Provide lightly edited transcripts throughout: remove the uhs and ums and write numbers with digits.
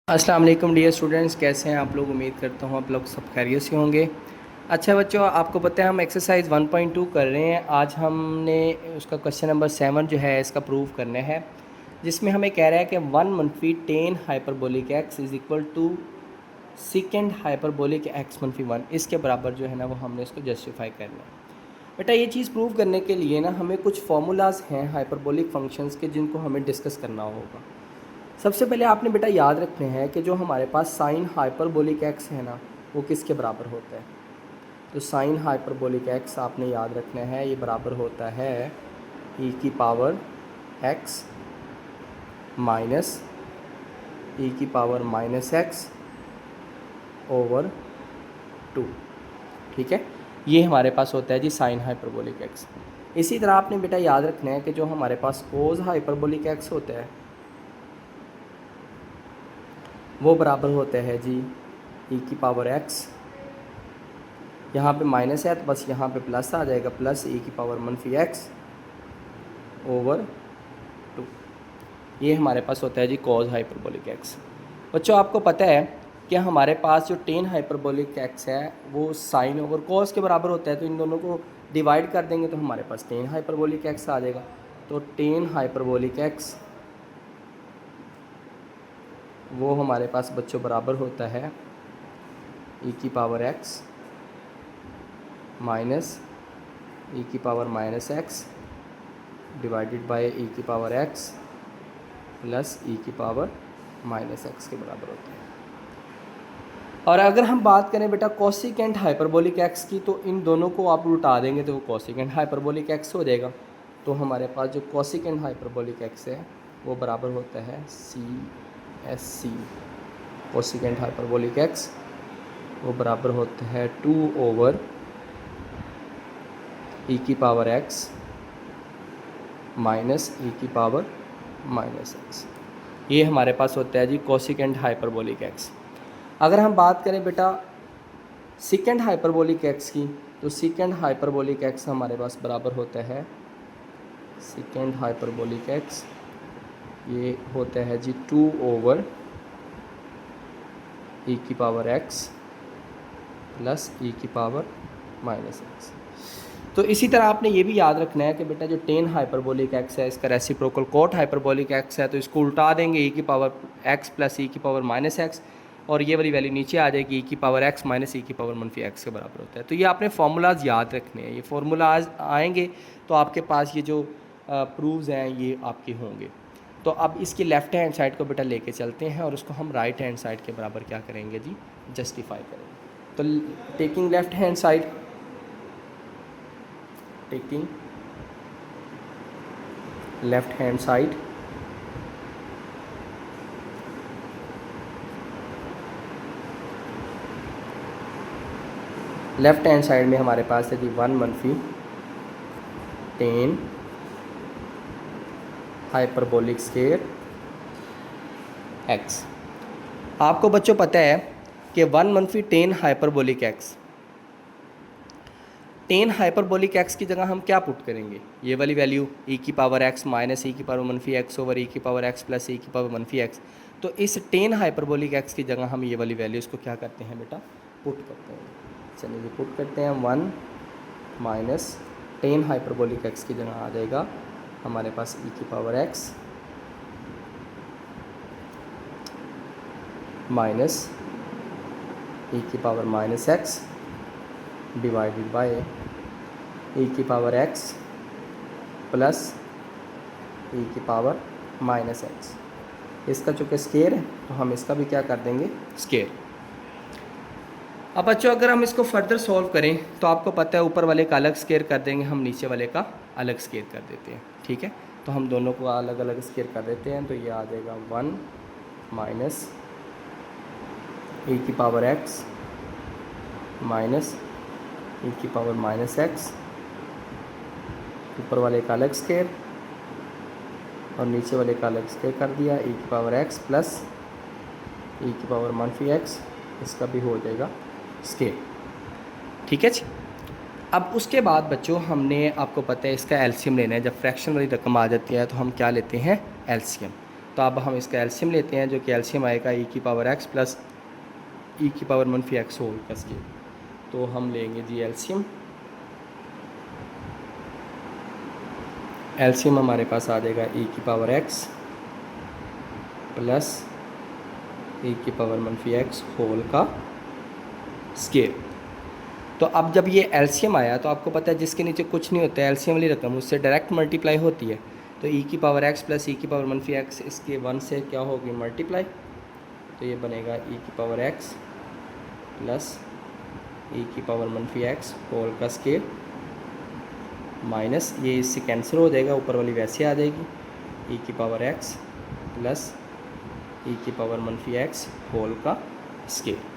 अस्सलाम वालेकुम dear students, कैसे हैं आप लोग। उम्मीद करता हूँ आप लोग सब खैरियत से होंगे। अच्छा बच्चों, आपको पता है हम एक्सरसाइज 1.2 कर रहे हैं। आज हमने उसका क्वेश्चन नंबर 7 जो है इसका प्रूव करना है, जिसमें हमें कह रहा है कि 1 मनफी 10 hyperbolic x is equal to second hyperbolic x मनफी 1, इसके बराबर जो है ना वो हमने इसको जस्टिफाई करना है। बेटा ये चीज़ प्रूव करने के लिए ना हमें कुछ फार्मूलाज हैं हाइपरबोलिक फंक्शंस के, जिनको हमें डिस्कस करना होगा। सबसे पहले आपने बेटा याद रखने हैं कि जो हमारे पास साइन हाइपरबोलिक एक्स है ना वो किसके बराबर होता है। तो साइन हाइपरबोलिक एक्स आपने याद रखना है, ये बराबर होता है ई की पावर एक्स माइनस ई की पावर माइनस एक्स ओवर 2। ठीक है, ये हमारे पास होता है जी साइन हाइपरबोलिक एक्स। इसी तरह आपने बेटा याद रखना है कि जो हमारे पास कोज हाइपरबोलिक एक्स होता है वो बराबर होता है जी ई की पावर एक्स, यहाँ पे माइनस है तो बस यहाँ पे प्लस आ जाएगा, प्लस ई की पावर मनफी एक्स ओवर 2। ये हमारे पास होता है जी कॉज हाइपरबोलिक एक्स। बच्चों आपको पता है कि हमारे पास जो टेन हाइपरबोलिक एक्स है वो साइन ओवर कॉज के बराबर होता है, तो इन दोनों को डिवाइड कर देंगे तो हमारे पास टेन हाइपरबोलिक एक्स आ जाएगा। तो टेन हाइपरबोलिक एक्स वो हमारे पास बच्चों बराबर होता है ई की पावर एक्स माइनस ई की power minus x divided by e की पावर एक्स प्लस ई की पावर माइनस एक्स के बराबर होता है। और अगर हम बात करें बेटा कोसिकेंट हाइपरबोलिक एक्स की, तो इन दोनों को आप उल्टा देंगे तो वो कोसिकेंट हाइपरबोलिक एक्स हो जाएगा। तो हमारे पास जो कोसिकेंट हाइपरबोलिक एक्स है वो बराबर होता है C S C. Cosecant hyperbolic x वो बराबर होता है 2 ओवर ई की पावर एक्स माइनस ई की पावर माइनस एक्स। ये हमारे पास होता है जी कोसिकेंट हाइपरबोलिक एक्स। अगर हम बात करें बेटा सेकेंड हाइपरबोलिक एक्स की, तो सेकेंड हाइपरबोलिक एक्स हमारे पास बराबर होता है सेकेंड हाइपरबोलिक एक्स, ये होता है जी 2 ओवर ई की पावर एक्स प्लस ई की पावर माइनस एक्स। तो इसी तरह आपने ये भी याद रखना है कि बेटा जो टेन हाइपरबोलिक एक्स है इसका रेसिप्रोकल कोट हाइपरबोलिक एक्स है, तो इसको उल्टा देंगे ई की पावर एक्स प्लस ई की पावर माइनस एक्स, और ये वाली वैल्यू नीचे आ जाएगी ई की पावर एक्स माइनस ई की पावर मनफी एक्स के बराबर होता है। तो ये आपने फार्मूलाज याद रखने हैं, ये फार्मूलाज आएंगे तो आपके पास ये जो प्रूव्स हैं ये आपके होंगे। तो अब इसकी लेफ़्ट हैंड साइड को बेटा लेके चलते हैं और उसको हम राइट हैंड साइड के बराबर क्या करेंगे जी, जस्टिफाई करेंगे। तो taking left hand side, taking left hand side, left hand side में हमारे पास है जी 1 मनफी 10 हाइपरबोलिक स्केयर एक्स। आपको बच्चों पता है कि 1 मनफी 10 हाइपरबोलिक एक्स, 10 हाइपरबोलिक एक्स की जगह हम क्या पुट करेंगे, ये वाली वैल्यू ई की पावर एक्स माइनस ई की पावर मनफी एक्स ओवर ई की पावर एक्स प्लस ई की पावर मनफी एक्स। तो इस 10 हाइपरबोलिक एक्स की जगह हम ये वाली वैल्यू इसको क्या करते हैं बेटा, पुट करते हैं। चलिए ये पुट करते हैं, 1 माइनस 10 हाइपरबोलिक एक्स की जगह आ जाएगा हमारे पास ई की पावर एक्स माइनस ई की power minus x divided by e की पावर एक्स प्लस ई की पावर माइनस एक्स। इसका चूँकि स्केयर है तो हम इसका भी क्या कर देंगे, स्केयर। अब बच्चों अगर हम इसको फर्दर सॉल्व करें तो आपको पता है ऊपर वाले का अलग स्केयर कर देंगे, हम नीचे वाले का अलग स्केयर कर देते हैं। ठीक है, तो हम दोनों को अलग अलग स्केयर कर देते हैं। तो ये आ जाएगा 1 माइनस ई की पावर एक्स माइनस ई की पावर माइनस एक्स, ऊपर वाले का अलग स्केयर और नीचे वाले का अलग स्केयर कर दिया, ई की पावर एक्स प्लस ई की पावर मनफी एक्स, इसका भी हो जाएगा स्केयर। ठीक है जी। अब उसके बाद बच्चों हमने, आपको पता है इसका एलसीएम लेना है। जब फ्रैक्शन वाली रकम आ जाती है तो हम क्या लेते हैं, एलसीएम। तो अब हम इसका एलसीएम लेते हैं, जो कि एलसीएम आएगा ई की पावर एक्स प्लस ई की पावर मनफी एक्स होल का स्केयर। तो हम लेंगे जी एलसीएम। एलसीएम हमारे पास आ जाएगा ई की पावर एक्स प्लस ई की पावर मनफी एक्स होल का स्केयर। तो अब जब ये एलसीएम आया तो आपको पता है जिसके नीचे कुछ नहीं होता है, एलसीएम वाली रकम उससे डायरेक्ट मल्टीप्लाई होती है। तो ई की पावर एक्स प्लस ई की पावर मनफी एक्स, इसके 1 से क्या होगी मल्टीप्लाई, तो ये बनेगा ई की पावर एक्स प्लस ई की पावर मनफी एक्स होल का स्केयर माइनस ये इससे कैंसिल हो जाएगा, ऊपर वाली वैसे आ जाएगी ई की पावर एक्स प्लस ई की पावर मनफी एक्स होल का स्केयर।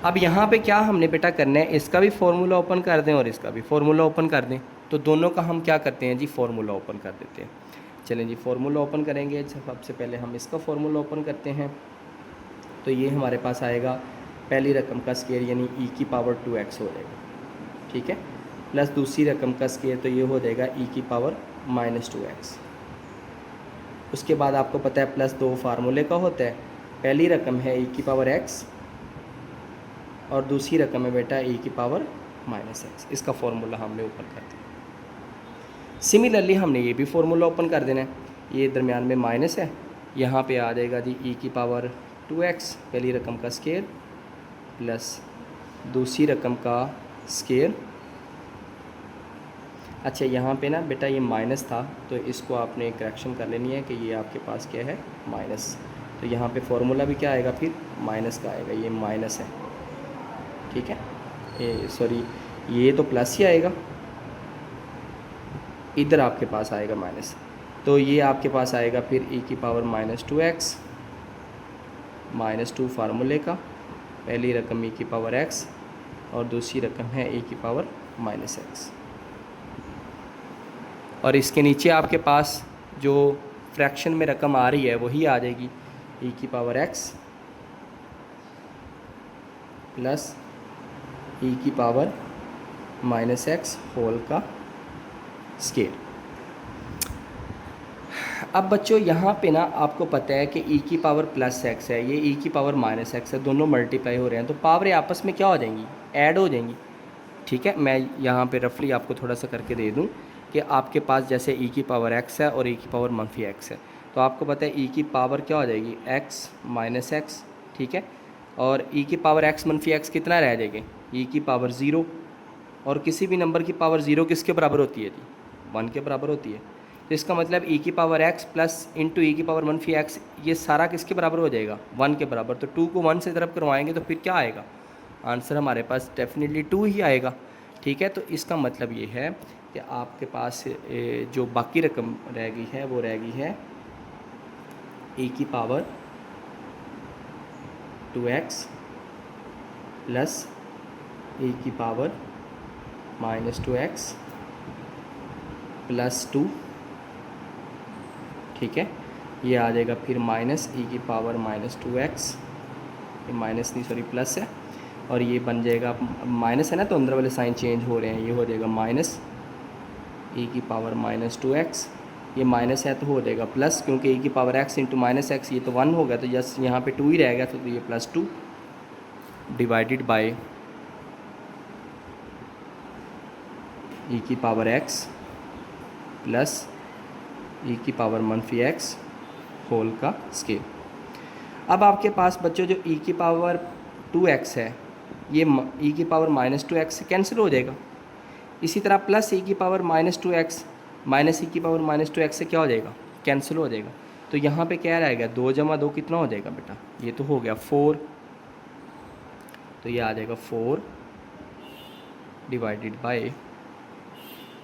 अब यहाँ पे क्या हमने बेटा करना है, इसका भी फार्मूला ओपन कर दें और इसका भी फार्मूला ओपन कर दें। तो दोनों का हम क्या करते हैं जी, फार्मूला ओपन कर देते हैं। चलें जी फार्मूला ओपन करेंगे। सबसे पहले हम इसका फार्मूला ओपन करते हैं। तो ये हमारे पास आएगा पहली रकम का स्केयर यानी ई की पावर 2x हो जाएगा, ठीक है, प्लस दूसरी रकम का स्केयर तो ये हो जाएगा ई की पावर -2x। उसके बाद आपको पता है प्लस 2 फार्मूले का होता है। पहली रकम है ई की पावर x और दूसरी रकम है बेटा ई की पावर -x। इसका फार्मूला हमने ओपन कर दिया। सिमिलरली हमने ये भी फार्मूला ओपन कर देना है। ये दरमियान में माइनस है, यहाँ पे आ जाएगा जी ई की पावर 2x पहली रकम का स्केयर प्लस दूसरी रकम का स्केयर। अच्छा यहाँ पे ना बेटा ये माइनस था तो इसको आपने करेक्शन कर लेनी है कि ये आपके पास क्या है माइनस। तो यहाँ पे फार्मूला भी क्या आएगा फिर माइनस का आएगा, ये माइनस है, ठीक है, सॉरी ये तो प्लस ही आएगा, इधर आपके पास आएगा माइनस। तो ये आपके पास आएगा फिर ई की पावर -2x -2 फार्मूले का, पहली रकम ई की पावर x और दूसरी रकम है ई की पावर -x। और इसके नीचे आपके पास जो फ्रैक्शन में रकम आ रही है वही आ जाएगी ई की पावर x प्लस ई की पावर -x होल का स्केयर। अब बच्चों यहाँ पे ना आपको पता है कि ई की पावर +x है, ये ई की पावर -x है, दोनों मल्टीप्लाई हो रहे हैं तो पावरें आपस में क्या हो जाएंगी, ऐड हो जाएंगी, ठीक है। मैं यहाँ पे रफली आपको थोड़ा सा करके दे दूँ कि आपके पास जैसे ई की पावर x है और ई की पावर -x है, तो आपको पता है ई की पावर क्या हो जाएगी x -x, ठीक है, और ई की पावर x -x कितना रह जाएगी, ई की पावर 0, और किसी भी नंबर की पावर 0 किसके बराबर होती है जी, 1 के बराबर होती है। तो इसका मतलब ई की पावर x प्लस इंटू ई की पावर -x ये सारा किसके बराबर हो जाएगा, 1 के बराबर। तो 2 को 1 से तरफ करवाएंगे तो फिर क्या आएगा, आंसर हमारे पास डेफिनेटली 2 ही आएगा, ठीक है। तो इसका मतलब ये है कि आपके पास जो बाकी रकम रह गई है वो रह गई है ई की पावर 2x प्लस ई की पावर -2x प्लस 2, ठीक है, ये आ जाएगा फिर माइनस ई की पावर -2x, ये माइनस नहीं सॉरी प्लस है, और ये बन जाएगा माइनस है ना तो अंदर वाले साइन चेंज हो रहे हैं, ये हो जाएगा माइनस ई की पावर -2x, ये माइनस है तो हो जाएगा प्लस, क्योंकि ई की पावर x इंटू -x ये तो 1 होगा तो जस्ट यहाँ पे 2 ही रहेगा, तो ये +2 डिवाइडेड बाय ई की पावर x प्लस ई की पावर -x होल का स्केयर। अब आपके पास बच्चों जो ई की पावर 2x है ये ई की पावर -2x से कैंसिल हो जाएगा। इसी तरह प्लस ई की पावर -2x माइनस ई की पावर -2x से क्या हो जाएगा, कैंसिल हो जाएगा। तो यहाँ पे क्या रहेगा, 2 + 2 कितना हो जाएगा बेटा, ये तो हो गया 4, तो ये आ जाएगा 4 डिवाइडेड बाय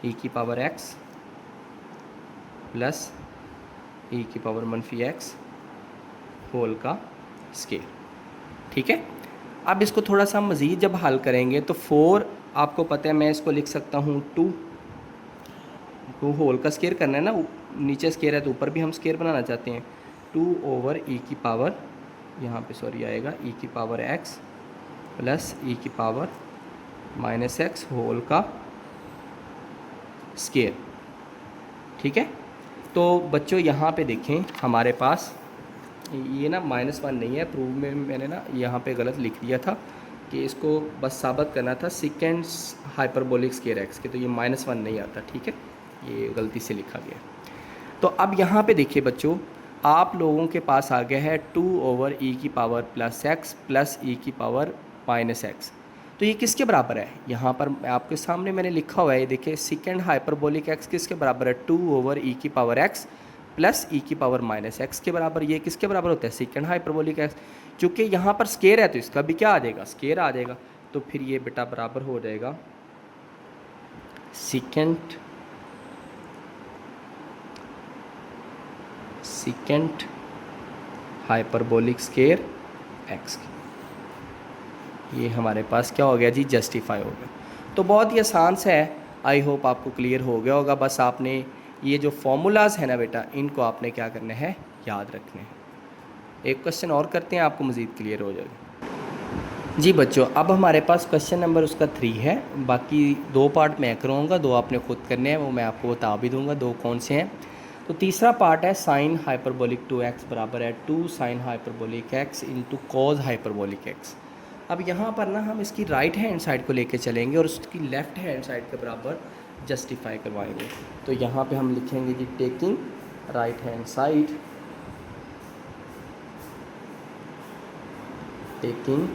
ई की पावर x प्लस ई की पावर -x होल का स्केयर, ठीक है। अब इसको थोड़ा सा मज़ीद जब हल करेंगे तो 4 आपको पता है मैं इसको लिख सकता हूँ 2 होल का स्केयर करना है ना, नीचे स्केयर है तो ऊपर भी हम स्केयर बनाना चाहते हैं, 2 ओवर ई की पावर यहाँ पे सॉरी आएगा ई की पावर x प्लस ई की पावर -x होल का स्केयर, ठीक है। तो बच्चों यहाँ पे देखें हमारे पास ये ना -1 नहीं है, प्रूव में मैंने ना यहाँ पे गलत लिख दिया था कि इसको बस साबित करना था सिकेंड्स हाइपरबोलिक स्केयर एक्स के, तो ये -1 नहीं आता, ठीक है, ये गलती से लिखा गया। तो अब यहाँ पे देखिए बच्चों, आप लोगों के पास आ गया है 2/e⁻+x प्लस e⁻−x। तो ये किसके बराबर है? यहाँ पर आपके सामने मैंने लिखा हुआ है, ये देखिए सेकेंड हाइपरबोलिक एक्स किसके बराबर है? 2/e⁻x प्लस e⁻−x के बराबर। ये किसके बराबर होता है? Second hyperbolic x. चूँकि यहाँ पर स्केयर है तो इसका भी क्या आ जाएगा? स्केयर आ जाएगा। तो फिर ये बेटा बराबर हो जाएगा सेकेंड हाइपरबोलिक स्केयर एक्स। ये हमारे पास क्या हो गया जी? जस्टिफाई हो गया। तो बहुत ही आसान से है, आई होप आपको क्लियर हो गया होगा। बस आपने ये जो फॉर्मूलाज है ना बेटा, इनको आपने क्या करना है? याद रखने हैं। एक क्वेश्चन और करते हैं, आपको मज़ीद क्लियर हो जाएगा। जी बच्चों, अब हमारे पास क्वेश्चन नंबर उसका 3 है। बाकी 2 पार्ट मैं करूँगा, 2 आपने खुद करने हैं, वो मैं आपको बता भी दूँगा 2 कौन से हैं। तो तीसरा पार्ट है साइन हाइपरबोलिक 2x बराबर है 2 sine hyperbolic x into cos hyperbolic x। अब यहाँ पर ना हम इसकी राइट हैंड साइड को लेके चलेंगे और उसकी लेफ़्ट हैंड साइड के बराबर जस्टिफाई करवाएंगे। तो यहाँ पे हम लिखेंगे जी taking right hand side, taking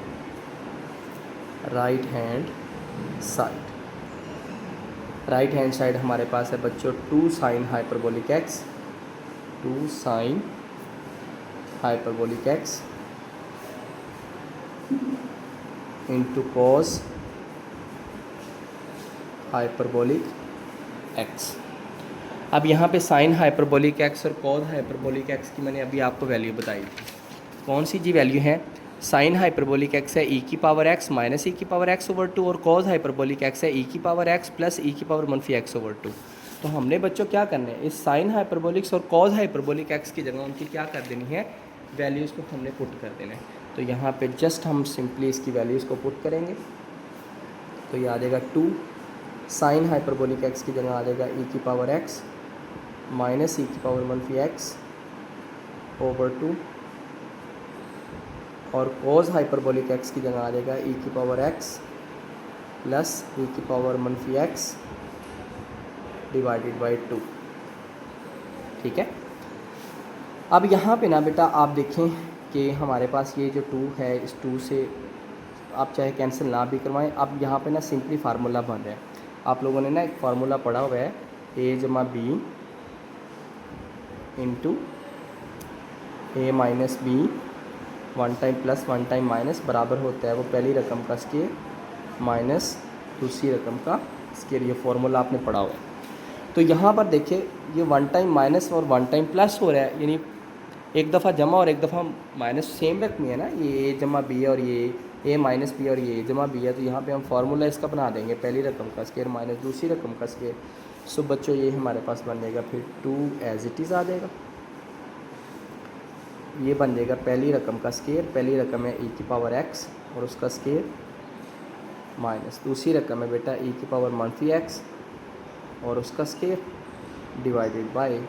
right hand side. Right hand side हमारे पास है बच्चों 2 sine hyperbolic x, 2 sine hyperbolic x into cos hyperbolic x। अब यहाँ पे साइन हाइपरबोलिक x और कॉस हाइपरबोलिक x की मैंने अभी आपको वैल्यू बताई थी। कौन सी जी वैल्यू है? साइन हाइपरबोलिक x है e⁻x माइनस e⁻x/2 और कॉस हाइपरबोलिक x है e⁻x प्लस e⁻−x/2। तो हमने बच्चों क्या करना है? इस साइन हाइपरबोलिक्स और कॉस हाइपरबोलिक x की जगह उनकी क्या कर देनी है? वैल्यूज़ को हमने पुट कर देना है। तो यहाँ पे जस्ट हम सिंपली इसकी वैल्यूज़ को पुट करेंगे। तो ये आ जाएगा 2 साइन हाइपरबोलिक x की जगह आ जाएगा e⁻x माइनस e⁻x/2 और कॉस हाइपरबोलिक x की जगह आ जाएगा e⁻x plus e⁻x divided by 2। ठीक है। अब यहाँ पे ना बेटा आप देखें कि हमारे पास ये जो 2 है, इस 2 से आप चाहे कैंसिल ना भी करवाएं। अब यहाँ पे ना सिंपली फार्मूला बन रहा है। आप लोगों ने ना एक फार्मूला पढ़ा हुआ है a जमा b into a minus B 1 time plus 1 time minus बराबर होता है वो पहली रकम का स्केयर माइनस दूसरी रकम का स्केयर। ये फार्मूला आपने पढ़ा हुआ है। तो यहाँ पर देखिए ये 1 टाइम माइनस और 1 टाइम प्लस हो रहा है, यानी एक दफ़ा जमा और एक दफ़ा माइनस सेम रकम है ना। ये a जमा बी और ये a माइनस बी और ये a जमा बी है। तो यहाँ पे हम फार्मूला इसका बना देंगे पहली रकम का स्केयर माइनस दूसरी रकम का स्केयर। सो बच्चों ये हमारे पास बन जाएगा फिर 2 एज इट इज़ आ जाएगा। ये बन जाएगा पहली रकम का स्केयर, पहली रकम है e⁻x और उसका स्केयर माइनस दूसरी रकम है बेटा e⁻−x और उसका स्केयर डिवाइडेड बाय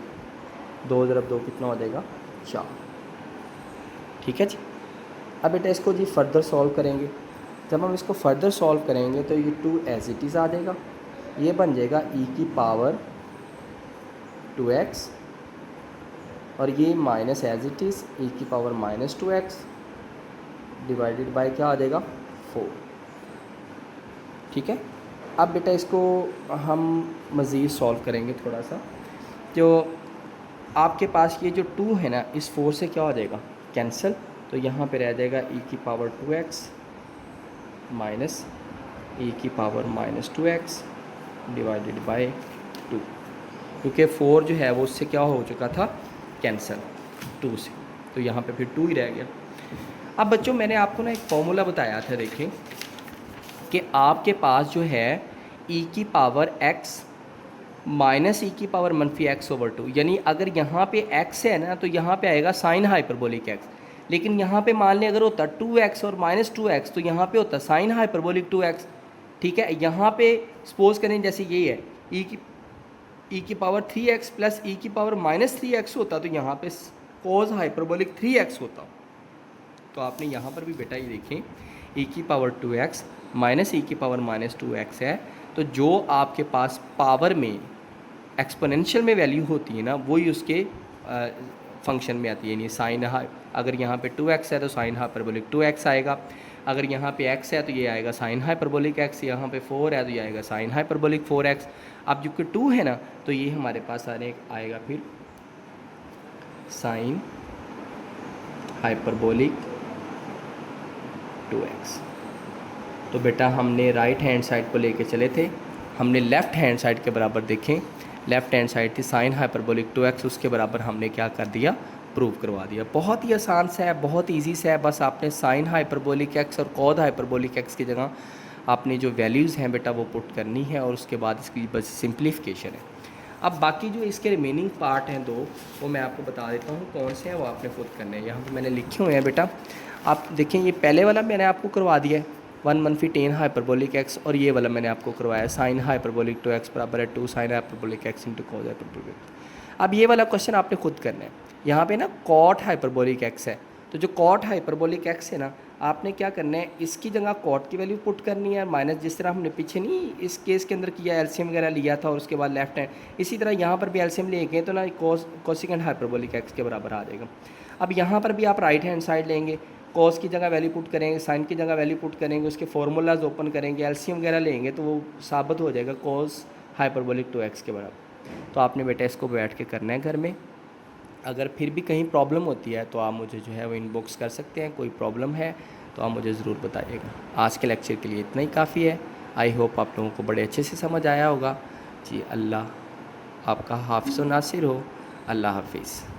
2 × 2 कितना हो जाएगा? 4। ठीक है जी। अब बेटा इसको जी फर्दर सॉल्व करेंगे। जब हम इसको फर्दर सॉल्व करेंगे तो ये 2 एज इट इज़ आ जाएगा। ये बन जाएगा e⁻2x और ये minus as it is e⁻−2x divided by क्या आ जाएगा? 4। ठीक है। अब बेटा इसको हम मज़ीद सॉल्व करेंगे थोड़ा सा। जो आपके पास ये जो 2 है ना, इस 4 से क्या हो जाएगा? कैंसिल। तो यहाँ पे रह जाएगा e⁻2x minus e⁻−2x divided bye 2, क्योंकि 4 जो है वो उससे क्या हो चुका था? कैंसिल 2 से। तो यहाँ पे फिर 2 ही रह गया। अब बच्चों मैंने आपको ना एक फॉर्मूला बताया था, देखें कि आपके पास जो है e⁻x माइनस e⁻−x/2, यानी अगर यहाँ पे x है ना तो यहाँ पे आएगा साइन हाइपरबोलिक x। लेकिन यहाँ पे मान लें अगर होता 2x और -2x तो यहाँ पे होता साइन हाइपरबोलिक 2x। ठीक है। यहाँ पे सपोज करें जैसे ये है ई की पावर 3x प्लस ई की पावर -3x होता तो यहाँ पे कोस हाइपरबोलिक 3x होता। तो आपने यहाँ पर भी बेटा ये देखें ई की पावर 2x माइनस ई की पावर -2x है, तो जो आपके पास पावर में एक्सपोनेंशियल में वैल्यू होती है ना वही उसके फंक्शन में आती है। यानी साइन अगर यहाँ पे 2x है तो साइन हाइपरबोलिक 2x आएगा, अगर यहाँ पे x है तो ये आएगा साइन हाइपरबोलिक x, यहाँ पे 4 है तो ये आएगा साइन हाइपरबोलिक 4x। अब जो कि 2 है ना तो ये हमारे पास आएगा फिर साइन हाइपरबोलिक 2x। तो बेटा हमने राइट हैंड साइड को लेके चले थे, हमने लेफ़्ट हैंड साइड के बराबर देखें, लेफ़्ट हैंड साइड थी साइन हाइपरबोलिक 2x, उसके बराबर हमने क्या कर दिया, प्रूव करवा दिया। बहुत ही आसान सा है, बहुत ईजी सा है, बस आपने साइन हाइपरबोलिक x और कॉद हाइपरबोलिक x की जगह आपने जो वैल्यूज़ हैं बेटा वो पुट करनी है और उसके बाद इसकी बस सिंप्लीफिकेशन है। अब बाकी जो इसके रिमेनिंग पार्ट हैं 2 वो मैं आपको बता देता हूँ कौन से हैं, वो आपने खुद करने हैं। यहाँ पर मैंने लिखे हुए हैं बेटा, आप देखें ये पहले वाला मैंने आपको करवा दिया है 1 - tan हाइपरबोलिक x, और ये वाला मैंने आपको करवाया साइन हाइपरबोलिक 2x बराबर है 2 sine hyperbolic x into cos hyperbolic. अब ये वाला क्वेश्चन आपने खुद करना है। यहाँ पे ना कॉट हाइपरबोलिक x है, तो जो कॉट हाइपरबोलिक x है ना आपने क्या करना है, इसकी जगह कॉट की वैल्यू पुट करनी है माइनस, जिस तरह हमने पीछे नहीं इस केस के अंदर किया एलसीएम वगैरह लिया था और उसके बाद लेफ्ट हैंड, इसी तरह यहाँ पर भी एलसीएम लेंगे तो ना कोसिकेंट हाइपरबोलिक x के बराबर आ जाएगा। अब यहाँ पर भी आप राइट हैंड साइड लेंगे, कॉस की जगह वैल्यू पुट करेंगे, साइन की जगह वैल्यू पुट करेंगे, उसके फार्मूलाज ओपन करेंगे, एलसीएम वगैरह लेंगे तो वो साबित हो जाएगा कॉस हाइपरबोलिक 2x के बराबर। तो आपने बेटा इसको बैठ के करना है घर में। अगर फिर भी कहीं प्रॉब्लम होती है तो आप मुझे जो है वो इनबॉक्स कर सकते हैं, कोई प्रॉब्लम है तो आप मुझे ज़रूर बताइएगा। आज के लेक्चर के लिए इतना ही काफ़ी है। आई होप आप लोगों को बड़े अच्छे से समझ आया होगा जी। अल्लाह आपका हाफ़िज़ व नासिर हो। अल्लाह हाफिज़।